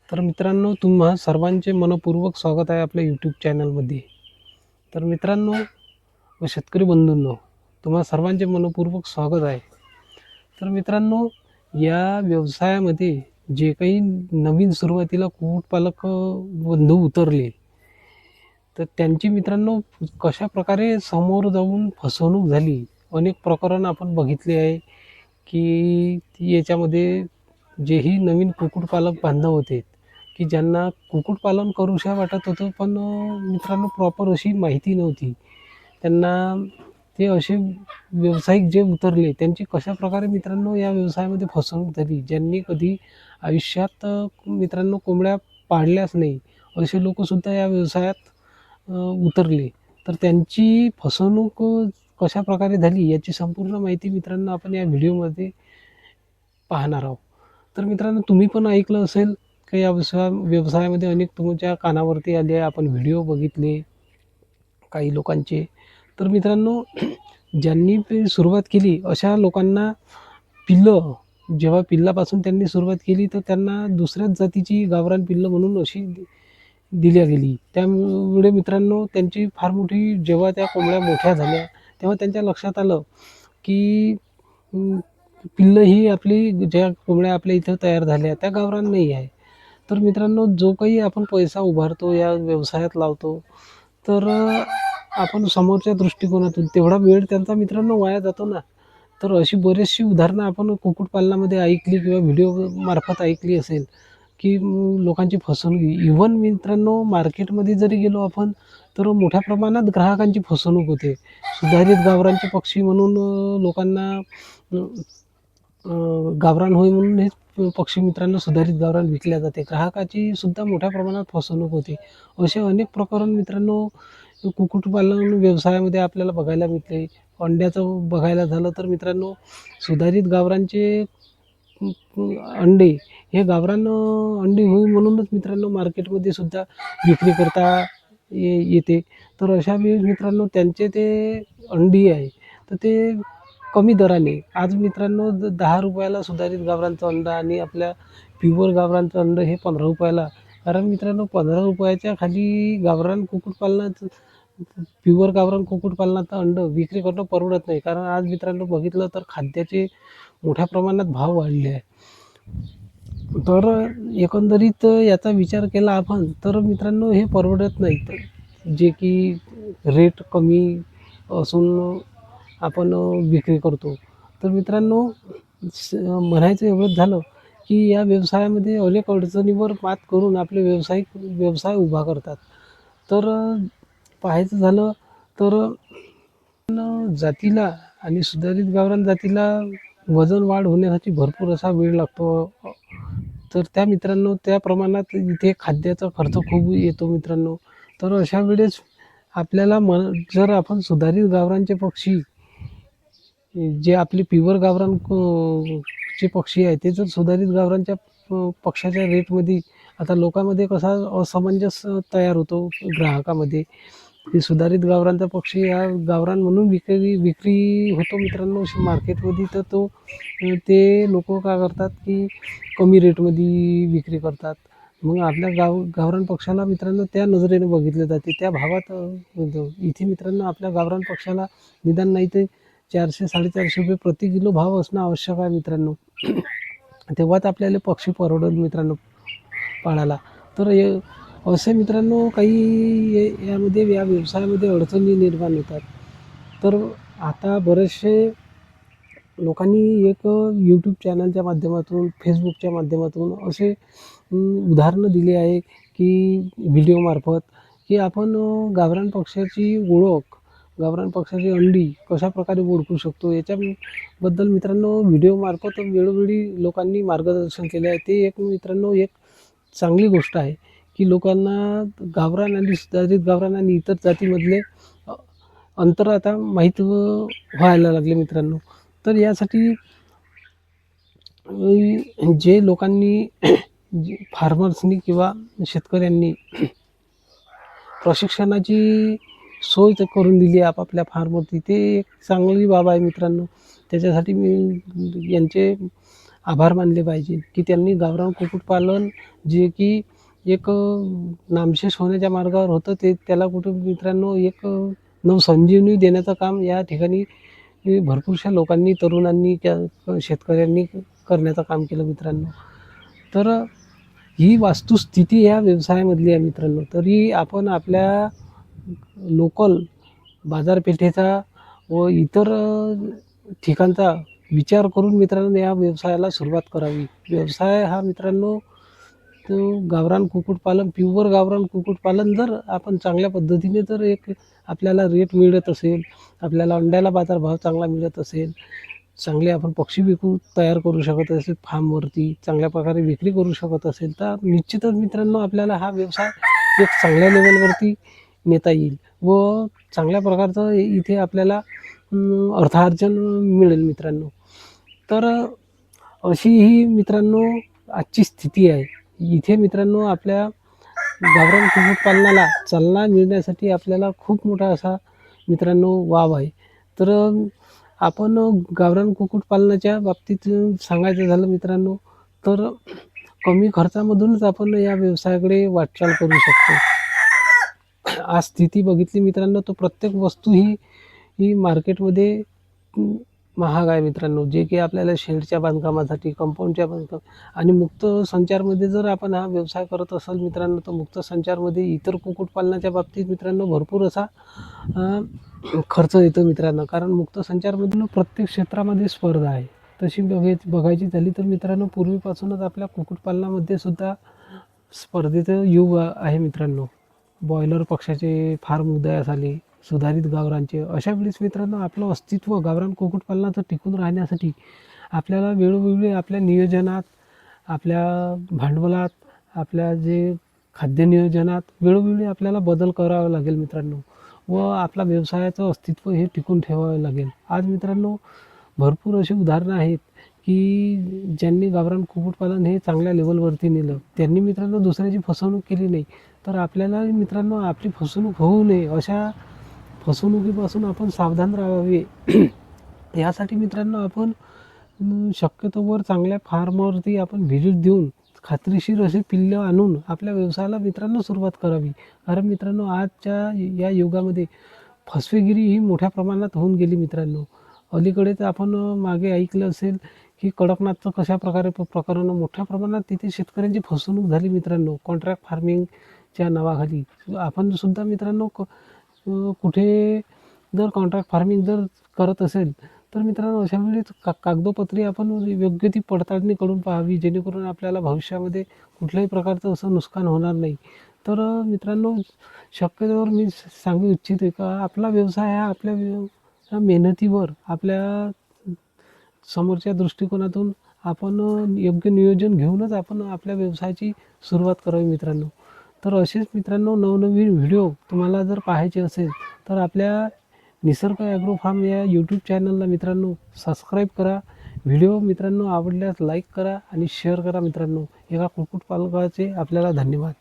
तर मित्रांनो, तुम्हा सर्वांचे मनःपूर्वक स्वागत आहे आपल्या यूट्यूब चॅनलमध्ये. तर मित्रांनो व शेतकरी बंधूंनो, तुम्हा सर्वांचे मनःपूर्वक स्वागत आहे. तर मित्रांनो, या व्यवसायामध्ये जे काही नवीन सुरुवातीला कुक्कुटपालक बंधू उतरले, तर त्यांची मित्रांनो कशाप्रकारे समोर जाऊन फसवणूक झाली. अनेक प्रकरण आपण बघितले आहे, की याच्यामध्ये जेही नवीन कुक्कुटपालक बांधव होते, की ज्यांना कुक्कुटपालन करूशा वाटत होतं, पण मित्रांनो प्रॉपर अशी माहिती नव्हती. त्यांना ते असे व्यावसायिक जे उतरले, त्यांची कशाप्रकारे मित्रांनो या व्यवसायामध्ये फसवणूक झाली. ज्यांनी कधी आयुष्यात मित्रांनो कोंबड्या पाळल्याच नाही, असे लोकंसुद्धा या व्यवसायात उतरले. तर त्यांची फसवणूक कशाप्रकारे झाली याची संपूर्ण माहिती मित्रांनो आपण या व्हिडिओमध्ये पाहणार आहोत. तर मित्रांनो, तुम्ही पण ऐकलं असेल की या व्यवसायामध्ये अनेक तुमच्या कानावरती आले, आपण व्हिडिओ बघितले काही लोकांचे. तर मित्रांनो, ज्यांनी ते सुरुवात केली अशा लोकांना पिल्लं, जेव्हा पिल्लापासून त्यांनी सुरुवात केली, तर त्यांना दुसऱ्याच जातीची गावरान पिल्लं म्हणून अशी दिल्या गेली. त्यामुळे मित्रांनो, त्यांची फार मोठी, जेव्हा त्या कोंबड्या मोठ्या झाल्या, तेव्हा त्यांच्या लक्षात आलं की पिल्लं ही आपली, ज्या कोंबड्या आपल्या इथं तयार झाल्या त्या गावरान नाही आहे. तर मित्रांनो, जो काही आपण पैसा उभारतो या व्यवसायात लावतो, तर आपण समोरच्या दृष्टिकोनातून तेवढा वेळ त्यांचा मित्रांनो वाया जातो ना. तर अशी बरीचशी उदाहरणं आपण कुक्कुटपालनामध्ये ऐकली किंवा व्हिडिओमार्फत ऐकली असेल, की लोकांची फसवणूक. इव्हन मित्रांनो, मार्केटमध्ये जरी गेलो आपण, तर मोठ्या प्रमाणात ग्राहकांची फसवणूक होते. सुधारित गावरानचे पक्षी म्हणून लोकांना गावरान होय म्हणून हे पक्षी मित्रांनो सुधारित गावरान विकल्या जाते. ग्राहकाची सुद्धा मोठ्या प्रमाणात फसवणूक होते. असे अनेक प्रकरण मित्रांनो कुक्कुटपालन व्यवसायामध्ये आपल्याला बघायला मिळते. अंड्याचं बघायला झालं तर मित्रांनो, सुधारित गावरानचे अंडे हे गावरान अंडी होईल म्हणूनच मित्रांनो मार्केटमध्ये सुद्धा विक्री करता येते. तर अशा वेळेस मित्रांनो त्यांचे ते अंडी आहे, तर ते कमी दराने आज मित्रांनो ₹10 सुधारित गावरानचं अंडं आणि आपल्या प्युअर गावरानचं अंडं हे ₹15. कारण मित्रांनो ₹15च्या खाली गावरान कुक्कुटपालनाचं, प्युअर गावरान कुक्कुटपालनाचं अंडं विक्री करणं परवडत नाही. कारण आज मित्रांनो बघितलं तर खाद्याचे मोठ्या प्रमाणात भाव वाढले आहे. तर एकंदरीत याचा विचार केला आपण, तर मित्रांनो हे परवडत नाही. तर जे की रेट कमी असून आपण विक्री करतो. तर मित्रांनो, म्हणायचं एवढंच झालं, की या व्यवसायामध्ये अनेक अडचणीवर मात करून आपले व्यवसाय उभा करतात. तर पाहायचं झालं तर जातीला आणि सुधारित गावरान जातीला वजन वाढ होण्यासाठी भरपूर असा वेळ लागतो. तर त्या मित्रांनो त्या प्रमाणात इथे खाद्याचा खर्च खूप येतो मित्रांनो. तर अशा वेळेस आपल्याला जर आपण सुधारित गावरानचे पक्षी, जे आपले प्युअर गावरान चे पक्षी आहेत, ते जर सुधारित गावरानच्या पक्ष्याच्या रेटमध्ये, आता लोकांमध्ये कसा असमंजस तयार होतो ग्राहकामध्ये, की सुधारित गावरानचा पक्षी हा गावरान म्हणून विक्री होतो मित्रांनो मार्केटमध्ये. तर ते लोकं काय करतात, की कमी रेटमध्ये विक्री करतात. मग आपल्या गावरान पक्ष्याला मित्रांनो त्या नजरेने बघितले जाते, त्या भावात इथे मित्रांनो आपल्या गावरान पक्ष्याला निदान नाही ते ₹400-450 प्रति किलो भाव असणं आवश्यक आहे मित्रांनो. तेव्हाच आपल्याला पक्षी परवडेल मित्रांनो पाळायला. तर असे मित्रांनो काही यामध्ये या व्यवसायामध्ये अडचणी निर्माण होतात. तर आता बरेचसे लोकांनी एक यूट्यूब चॅनलच्या माध्यमातून, फेसबुकच्या माध्यमातून असे उदाहरणं दिली आहे, की व्हिडिओमार्फत, की आपण गावरान पक्ष्याची ओळख, गावरान पक्ष्याची अंडी कशाप्रकारे ओळखू शकतो, याच्याबद्दल मित्रांनो व्हिडिओमार्फत वेळोवेळी लोकांनी मार्गदर्शन केले आहे. ते एक मित्रांनो एक चांगली गोष्ट आहे, की लोकांना गावरान आणि सुधारित गावरान आणि इतर जातीमधले अंतर आता माहीत व्हायला लागले मित्रांनो. तर यासाठी जे लोकांनी फार्मर्सनी किंवा शेतकऱ्यांनी प्रशिक्षणाची सोय करून दिली आपापल्या फार्मवरती, ते एक चांगली बाब आहे मित्रांनो. त्याच्यासाठी मी यांचे आभार मानले पाहिजे की त्यांनी गावरान कुक्कुटपालन जे की एक नामशेष होण्याच्या मार्गावर होतं ते त्याला कुठं मित्रांनो एक नवसंजीवनी देण्याचं काम या ठिकाणी भरपूरशा लोकांनी तरुणांनी त्या शेतकऱ्यांनी करण्याचं काम केलं मित्रांनो. तर ही वास्तुस्थिती या व्यवसायामधली आहे मित्रांनो. तरी आपण आपल्या लोकल बाजारपेठेचा व इतर ठिकाणचा विचार करून मित्रांनो या व्यवसायाला सुरुवात करावी. व्यवसाय हा मित्रांनो तो गावरान कुक्कुटपालन, प्युअर गावरान कुक्कुटपालन जर आपण चांगल्या पद्धतीने जर एक आपल्याला रेट मिळत असेल, आपल्याला अंड्याला बाजारभाव चांगला मिळत असेल, चांगले आपण पक्षी तयार करू शकत असेल फार्मवरती, चांगल्या प्रकारे विक्री करू शकत असेल, तर निश्चितच मित्रांनो आपल्याला हा व्यवसाय एक चांगल्या लेवलवरती नेता येईल व चांगल्या प्रकारचं इथे आपल्याला अर्थार्जन मिळेल मित्रांनो. तर अशी ही मित्रांनो आजची स्थिती आहे. इथे मित्रांनो आपल्या गावरान कुक्कुटपालनाला चालना मिळण्यासाठी आपल्याला खूप मोठा असा मित्रांनो वाव आहे. तर आपण गावरान कुक्कुटपालनाच्या बाबतीत सांगायचं झालं मित्रांनो, तर कमी खर्चामधूनच आपण या व्यवसायाकडे वाटचाल करू शकतो. आज स्थिती बघितली मित्रांनो, तर प्रत्येक वस्तू ही मार्केटमध्ये महाग आहे मित्रांनो. जे की आपल्याला शेडच्या बांधकामासाठी, कंपाऊंडच्या बांधकाम आणि मुक्त संचारमध्ये जर आपण हा व्यवसाय करत असाल मित्रांनो, तर मुक्त संचारमध्ये इतर कुक्कुटपालनाच्या बाबतीत मित्रांनो भरपूर असा खर्च येतो मित्रांनो. कारण मुक्त संचारमधून प्रत्येक क्षेत्रामध्ये स्पर्धा आहे. तशी बघायची झाली तर मित्रांनो पूर्वीपासूनच आपल्या कुक्कुटपालनामध्ये सुद्धा स्पर्धेचं युग आहे मित्रांनो. बॉयलर पक्षाचे फार्म उदयास आले, सुधारित गावरांचे. अशा वेळेस मित्रांनो आपलं अस्तित्व गावरान कुक्कुटपालनाचं टिकून राहण्यासाठी आपल्याला वेळोवेळी आपल्या नियोजनात, आपल्या भांडवलात, आपल्या जे खाद्य नियोजनात वेळोवेळी आपल्याला बदल करावा लागेल मित्रांनो व आपला व्यवसायाचं अस्तित्व हे टिकून ठेवावं लागेल. आज मित्रांनो भरपूर अशी उदाहरणं आहेत की ज्यांनी गावरान कुक्कुटपालन हे चांगल्या लेवलवरती नेलं. त्यांनी मित्रांनो दुसऱ्याची फसवणूक केली नाही. तर आपल्याला मित्रांनो आपली फसवणूक होऊ नये अशा फसवणुकीपासून आपण सावधान राहावे. यासाठी मित्रांनो आपण शक्यतोवर चांगल्या फार्मवरती आपण व्हिजिट देऊन खात्रीशीर असे पिल्लं आणून आपल्या व्यवसायाला मित्रांनो सुरुवात करावी. कारण मित्रांनो आजच्या या युगामध्ये फसवेगिरी ही मोठ्या प्रमाणात होऊन गेली मित्रांनो. अलीकडेच आपण मागे ऐकलं असेल की कडकनाथचं कशा प्रकारे प्रकरण मोठ्या प्रमाणात तिथे शेतकऱ्यांची फसवणूक झाली मित्रांनो. कॉन्ट्रॅक्ट फार्मिंगच्या नावाखाली आपण सुद्धा मित्रांनो कुठे जर कॉन्ट्रॅक्ट फार्मिंग जर करत असेल तर मित्रांनो अशा वेळेस कागदोपत्री आपण योग्य ती पडताळणी करून पाहावी, जेणेकरून आपल्याला भविष्यामध्ये कुठल्याही प्रकारचं असं नुकसान होणार नाही. तर मित्रांनो शक्यतोवर मी सांगू इच्छितो का आपला व्यवसाय हा आपल्या मेहनतीवर, आपल्या समोरच्या दृष्टिकोनातून आपण योग्य नियोजन घेऊनच आपण आपल्या व्यवसायाची सुरुवात करावी मित्रांनो. तर असेच मित्रांनो नवनवीन व्हिडिओ तुम्हाला जर पाहायचे असेल तर आपल्या निसर्ग ॲग्रो फार्म या यूट्यूब चॅनलला मित्रांनो सबस्क्राईब करा. व्हिडिओ मित्रांनो आवडल्यास लाईक करा आणि शेअर करा मित्रांनो. एका कुक्कुटपालकाचे आपल्याला धन्यवाद.